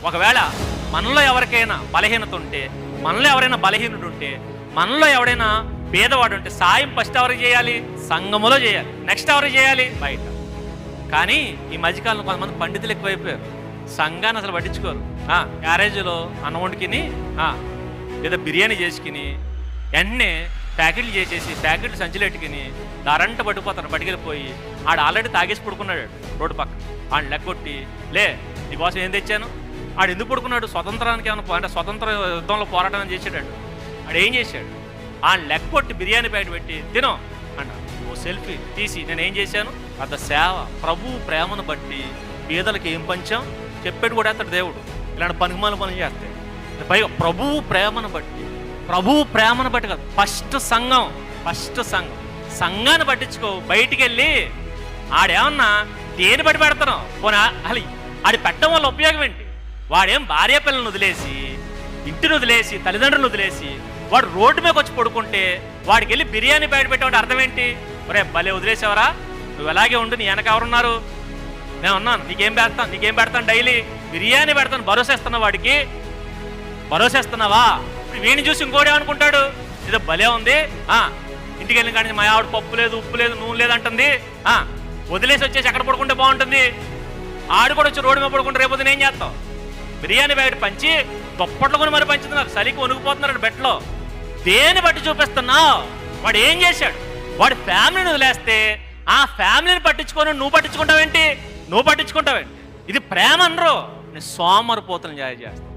ఒకవేళ మనలో ఎవరికైనా బలహీనత ఉంటే, మనలో ఎవరైనా బలహీనుడు ఉంటే, మనలో ఎవడైనా పేదవాడు ఉంటే సాయం ఫస్ట్ ఎవరికి చేయాలి? సంఘములో చేయాలి. నెక్స్ట్ ఎవరికి చేయాలి? బయట. కానీ ఈ మధ్యకాలంలో కొంతమంది పండితులు ఎక్కువైపోయారు, సంఘాన్ని అసలు పట్టించుకోరు. క్యారేజీలో అన్నం వండుకుని లేదా బిర్యానీ చేసుకుని వెంటనే ప్యాకెట్లు చేసేసి ప్యాకెట్లు సంచులు పెట్టుకుని దారంట పట్టుకుపోతారు. పట్టుకెళ్ళిపోయి ఆడు ఆల్రెడీ తాగేసి పడుకున్నాడు రోడ్డు పక్కన. ఆడు లెక్కొట్టి, లే నీకోసం ఏం తెచ్చాను. ఆడు ఎందుకు పడుకున్నాడు? స్వతంత్రానికి ఏమైనా అంటే స్వతంత్ర యుద్ధంలో పోరాటం చేసాడు. ఆడు ఏం చేశాడు? ఆ లెక్కొట్టి బిర్యానీ ప్యాకెట్ పెట్టి తినో అంట. ఓ సెల్ఫీ తీసి నేను ఏం చేశాను? అంత సేవ. ప్రభు ప్రేమను బట్టి పేదలకు ఏం పంచాం చెప్పాడు కూడా అతడు దేవుడు. ఇలాంటి పనికిమాల పనులు చేస్తాయి. పైగా ప్రభువు ప్రేమను బట్టి కాదు, ఫస్ట్ సంఘం. సంఘాన్ని పట్టించుకో. బయటికి వెళ్ళి ఆడేమన్నా దేని బట్టి పెడతాను పోనా? అసలు ఆడి పెట్టడం వల్ల ఉపయోగం ఏంటి? వాడేం భార్య పిల్లలను వదిలేసి, ఇంటిని వదిలేసి, తల్లిదండ్రులను వదిలేసి వాడు రోడ్డు మీద వచ్చి పడుకుంటే వాడికి వెళ్ళి బిర్యానీ బయట పెట్టేవాడు అర్థం ఏంటి? ఒరే భలే వదిలేసావరా, నువ్వు ఎలాగే ఉండు, నీ వెనక ఎవరున్నారు, నేను ఉన్నాను, నీకేం పెడతాను డైలీ బిర్యానీ పెడతాను. భరోసేస్తున్నావా? వీడిని చూసి ఇంకోటి ఏమనుకుంటాడు? ఏదో భలే ఉంది, ఇంటికి వెళ్ళిన కానీ మా ఆవిడ పప్పు లేదు, ఉప్పు లేదు, నూనె లేదు అంటుంది, వదిలేసి వచ్చేసి ఎక్కడ పడుకుంటే బాగుంటుంది. ఆడు కూడా వచ్చి రోడ్డు మీద పడుకుంటే రేపు ఏం చేస్తావు? బిర్యానీ బయట పంచి దుప్పట్లు కొని మరి పంచుతున్నారు. చలికి వణుకుపోతున్నారు బెట్లో. దేని బట్టి చూపిస్తున్నావు? వాడు ఏం చేశాడు? వాడి ఫ్యామిలీని వదిలేస్తే ఆ ఫ్యామిలీని పట్టించుకొని నువ్వు పట్టించుకుంటావేంటి? ఇది ప్రేమ అనరు. నేను సోమరిపోతులను చేస్తాను.